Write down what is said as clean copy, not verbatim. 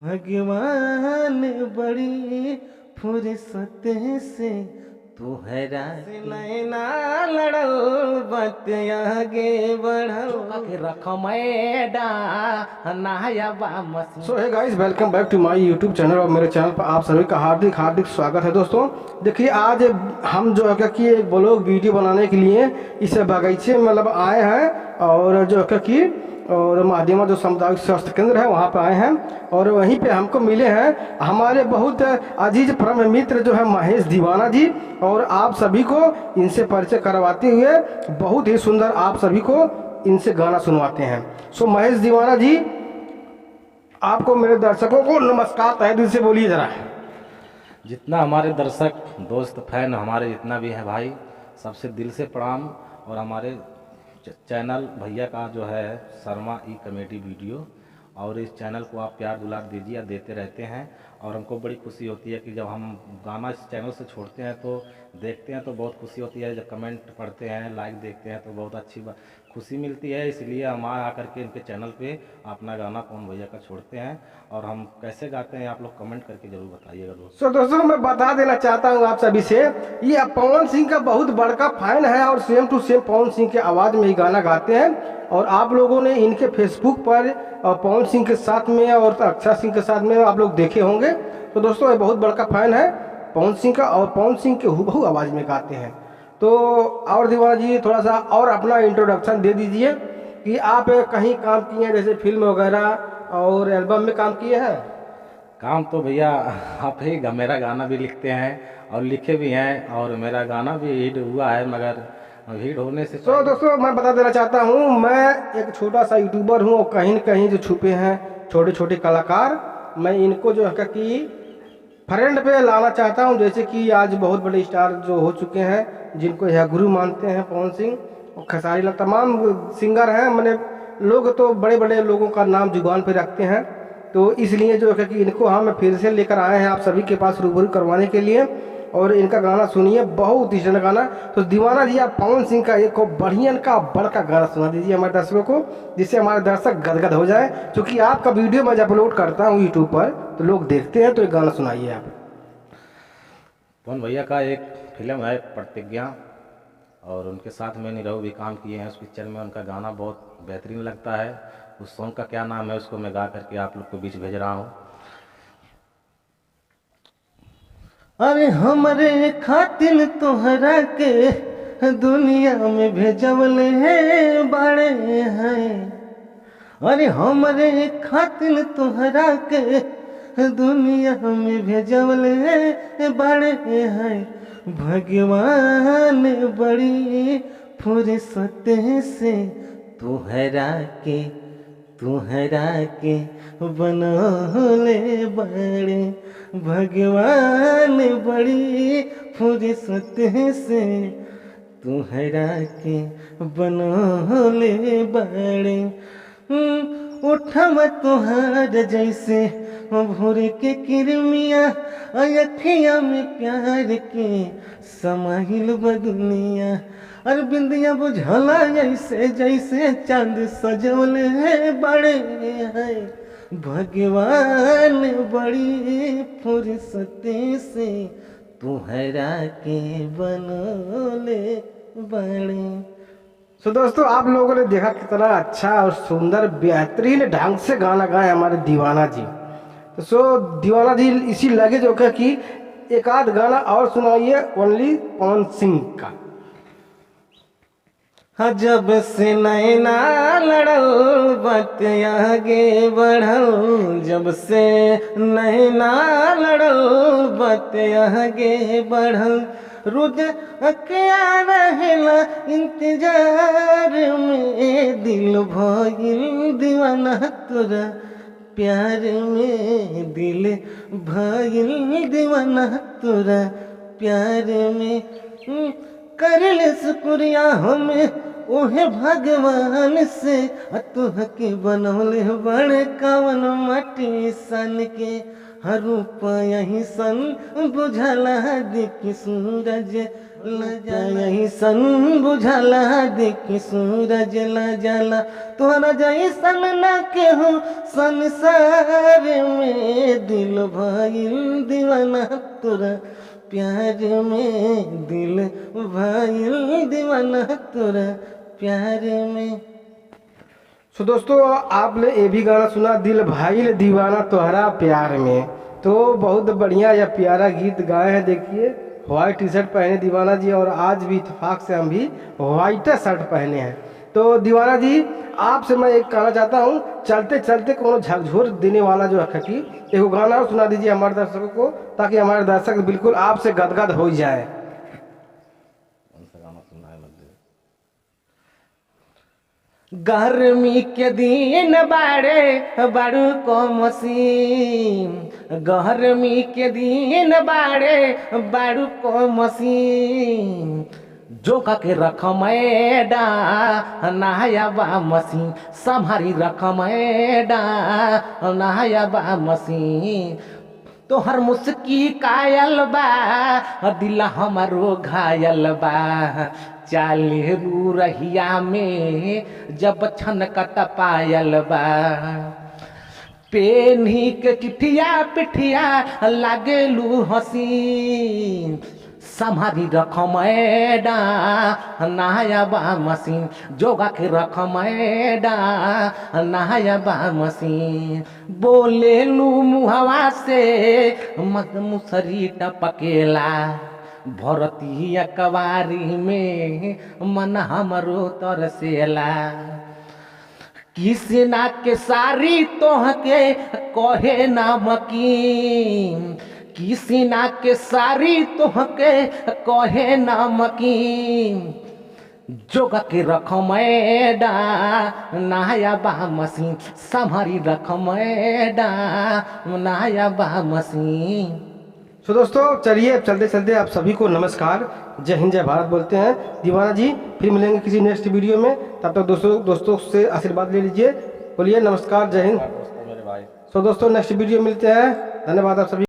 भगवान बड़ी फुर्सत से तुहरा नैना लड़ल बत आगे बढ़ल के रख मैडा नहायबा मसीन। So hey guys, welcome back to my YouTube channel और मेरे चैनल पर आप सभी का हार्दिक हार्दिक स्वागत है। दोस्तों देखिए, आज हम जो है कि एक ब्लॉग वीडियो बनाने के लिए इस बगीचे में मतलब आए हैं और जो है कि और माध्यमा जो सामुदायिक स्वास्थ्य केंद्र है वहाँ पर आए हैं और वहीं पे हमको मिले हैं हमारे बहुत अजीज परम मित्र जो है महेश दीवाना जी। और आप सभी को इनसे परिचय करवाते हुए बहुत ही सुंदर आप सभी को इनसे गाना सुनवाते हैं। सो महेश दीवाना जी, आपको मेरे दर्शकों को नमस्कार तहे दिल से बोलिए जरा। जितना हमारे दर्शक दोस्त फैन हमारे जितना भी है भाई, सबसे दिल से प्रणाम। और हमारे चैनल भैया का जो है शर्मा ई कॉमेडी वीडियो, और इस चैनल को आप प्यार दुलार दीजिए, देते रहते हैं। और हमको बड़ी खुशी होती है कि जब हम गाना इस चैनल से छोड़ते हैं तो देखते हैं तो बहुत खुशी होती है। जब कमेंट पढ़ते हैं, लाइक देखते हैं तो बहुत अच्छी खुशी मिलती है। इसलिए हम आकर के इनके चैनल पे अपना गाना पवन भैया का छोड़ते हैं। और हम कैसे गाते हैं आप लोग कमेंट करके जरूर बताइएगा दोस्तों। सो दोस्तों, मैं बता देना चाहता हूँ आप सभी से, ये पवन सिंह का बहुत बड़का फैन है और सेम टू सेम पवन सिंह के आवाज़ में ही गाना गाते हैं। और आप लोगों ने इनके फेसबुक पर पवन सिंह के साथ में और अक्षरा सिंह के साथ में आप लोग देखे होंगे। तो दोस्तों, ये बहुत बड़का फैन है पवन सिंह का और पवन सिंह के हूबहू आवाज़ में गाते हैं। तो और दीवाना जी, थोड़ा सा और अपना इंट्रोडक्शन दे दीजिए कि आप कहीं काम किए हैं, जैसे फिल्म वगैरह और एल्बम में काम किए हैं। काम तो भैया आप ही मेरा गाना भी लिखते हैं और लिखे भी हैं, और मेरा गाना भी हिट हुआ है, मगर हिट होने से तो दोस्तों, मैं बता देना चाहता हूँ, मैं एक छोटा सा यूट्यूबर हूँ और कहीं न कहीं जो छुपे हैं छोटे छोटे कलाकार, मैं इनको जो है कि फ्रेंड पे लाना चाहता हूँ। जैसे कि आज बहुत बड़े स्टार जो हो चुके हैं, जिनको यह गुरु मानते हैं, पवन सिंह और खेसारी लाल, तमाम सिंगर हैं। मैंने लोग तो बड़े बड़े लोगों का नाम जुबान पे रखते हैं, तो इसलिए जो है कि इनको हम फिर से लेकर आए हैं आप सभी के पास रूबरू करवाने के लिए। और इनका गाना सुनिए, बहुत ही अच्छा गाना। तो दीवाना जी, आप पवन सिंह का एक बढ़िया का बड़का गाना सुना दीजिए हमारे दर्शकों को, जिससे हमारे दर्शक गदगद हो जाए। क्योंकि आपका वीडियो मैं जब अपलोड करता हूँ यूट्यूब पर तो लोग देखते हैं। तो एक गाना सुनाइए आप। पवन भैया का एक फिल्म है प्रतिज्ञा, और उनके साथ में निरहु भी काम किए हैं उस पिक्चर में। उनका गाना बहुत बेहतरीन लगता है। उस सॉन्ग का क्या नाम है उसको मैं गा करके आप लोग को बीच भेज रहा हूँ। अरे हमरे खातिर तोहरा के दुनिया में भेजवले हैं बड़े हैं। अरे हमरे खातिर तोहरा के दुनिया में भेजवले हैं बड़े हैं। भगवान बड़ी फुर्सत से तुहरा के बनौले बड़े। भगवान बड़ी फुर्सत से तुहरा के बनौले बड़े। उठवा तुहार जैसे भोर के किरमिया, अखिया में प्यार के समाहिल बदुनिया। और बिंदिया बुझला जैसे जैसे चांद सजवले हैं बड़े हैं। भगवान बड़ी फुर्सत से तुहरा के बनौले बड़े। तो दोस्तों, आप लोगों ने देखा कितना अच्छा और सुंदर बेहतरीन ढंग से गाना गाए हमारे दीवाना जी। तो सो दीवाना जी, इसी लगे जो कि एक आध गाना और सुनाइए ओनली पवन सिंह का। जब से नैना लड़ल बत आगे बढ़ल, जब से नैना लड़ल बत आगे बढ़ल। रोज अकिया रहेला इंतजार में, दिल भइल दीवाना तोरा प्यार में। दिल भइल दीवाना तोरा प्यार में। करले शुक्रिया हमें ओहे भगवान से, तुहके बनौले बड़े कवन माटी सन के। हर रूप यही सन बुझला देखी सूरज यही सन बुझला देखी सूरज ला जाला। तोहरा जैसन न केहू संसार में, दिल भइल दीवाना तोरा प्यार में, दिल भइल दीवाना तोरा प्यार में। सो दोस्तों आपने ये भी गाना सुना, दिल भाई दीवाना तोहरा प्यार में। तो बहुत बढ़िया या प्यारा गीत गाए हैं। देखिए व्हाइट टी शर्ट पहने दीवाना जी, और आज भी इत्तेफाक से हम भी व्हाइट शर्ट पहने हैं। तो दीवाना जी आपसे मैं एक कहना चाहता हूँ, चलते चलते कोनो झकझोर देने वाला जो है कि एक गाना सुना दीजिए हमारे दर्शकों को, ताकि हमारे दर्शक बिल्कुल आपसे गदगद हो जाए। कौन सा गाना सुनना है मुझे? गर्मी के दिन बाड़े बाड़ू को मसीन, गर्मी के दिन बाड़े बाड़ू को मसीन, जोका के रख मैडा नहाया बा मसीन, संभारी रख मैडा नहाया बा मसीन। तोहर मुस्की कायल बा दिल हमारो घायल बा, चाले रू रहिया में जब छनकत पायल बा। पेन्ही के चिठिया पिठिया लागेलू हसीन, संभारी रख मैडा नहाया बा मसीन, जोगा के रख मैडा नहाया बा मसीन। बोले लू मुहवा से मत मुसरी टपकेला, भरती अकबारी में मन हमरो तरसेला। किसी ना के सारी तोहके कहे नमकीन, किसी ना के सारी तोहके कहे नमकीन, जोगा के रख मैडा नहाया बा मसीन, संभारी रख मैडा नहाया बा मसीन। तो दोस्तों चलिए चलते चलते आप सभी को नमस्कार, जय हिंद जय भारत बोलते हैं। दीवाना जी फिर मिलेंगे किसी नेक्स्ट वीडियो में, तब तक दोस्तों से आशीर्वाद ले लीजिए। बोलिए नमस्कार, जय हिंद। मेरे भाई तो दोस्तों नेक्स्ट वीडियो मिलते हैं। धन्यवाद आप सभी।